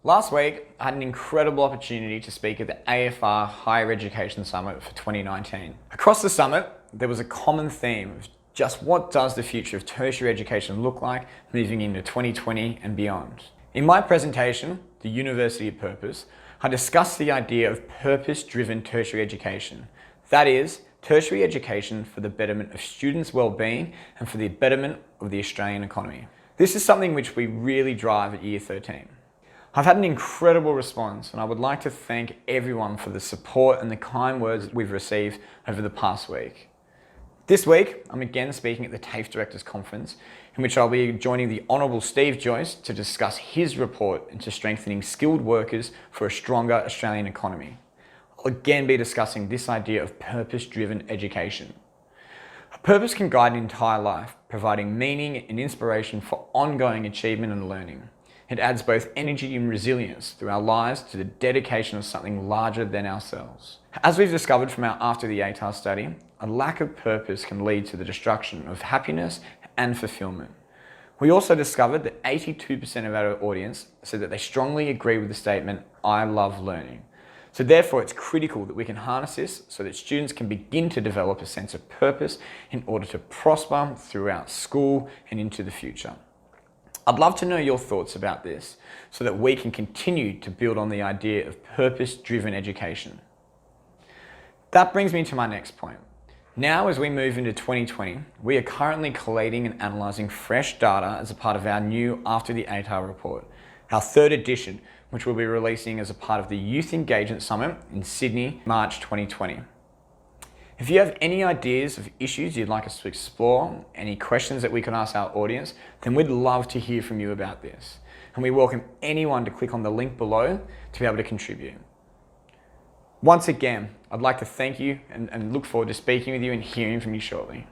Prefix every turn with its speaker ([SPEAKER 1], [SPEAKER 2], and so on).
[SPEAKER 1] Last week, I had an incredible opportunity to speak at the AFR Higher Education Summit for 2019. Across the summit, there was a common theme of just what does the future of tertiary education look like moving into 2020 and beyond. In my presentation, The University of Purpose, I discussed the idea of purpose-driven tertiary education. That is, tertiary education for the betterment of students' well-being and for the betterment of the Australian economy. This is something which we really drive at Year 13. I've had an incredible response, and I would like to thank everyone for the support and the kind words we've received over the past week. This week, I'm again speaking at the TAFE Directors Conference, in which I'll be joining the Honourable Steve Joyce to discuss his report into strengthening skilled workers for a stronger Australian economy. I'll again be discussing this idea of purpose-driven education. A purpose can guide an entire life, providing meaning and inspiration for ongoing achievement and learning. It adds both energy and resilience through our lives to the dedication of something larger than ourselves. As we've discovered from our After the ATAR study, a lack of purpose can lead to the destruction of happiness and fulfillment. We also discovered that 82% of our audience said that they strongly agree with the statement, "I love learning." So therefore, it's critical that we can harness this so that students can begin to develop a sense of purpose in order to prosper throughout school and into the future. I'd love to know your thoughts about this so that we can continue to build on the idea of purpose-driven education. That brings me to my next point. Now, as we move into 2020, we are currently collating and analysing fresh data as a part of our new After the ATAR report, our third edition, which we'll be releasing as a part of the Youth Engagement Summit in Sydney, March 2020. If you have any ideas of issues you'd like us to explore, any questions that we can ask our audience, then we'd love to hear from you about this. And we welcome anyone to click on the link below to be able to contribute. Once again, I'd like to thank you and look forward to speaking with you and hearing from you shortly.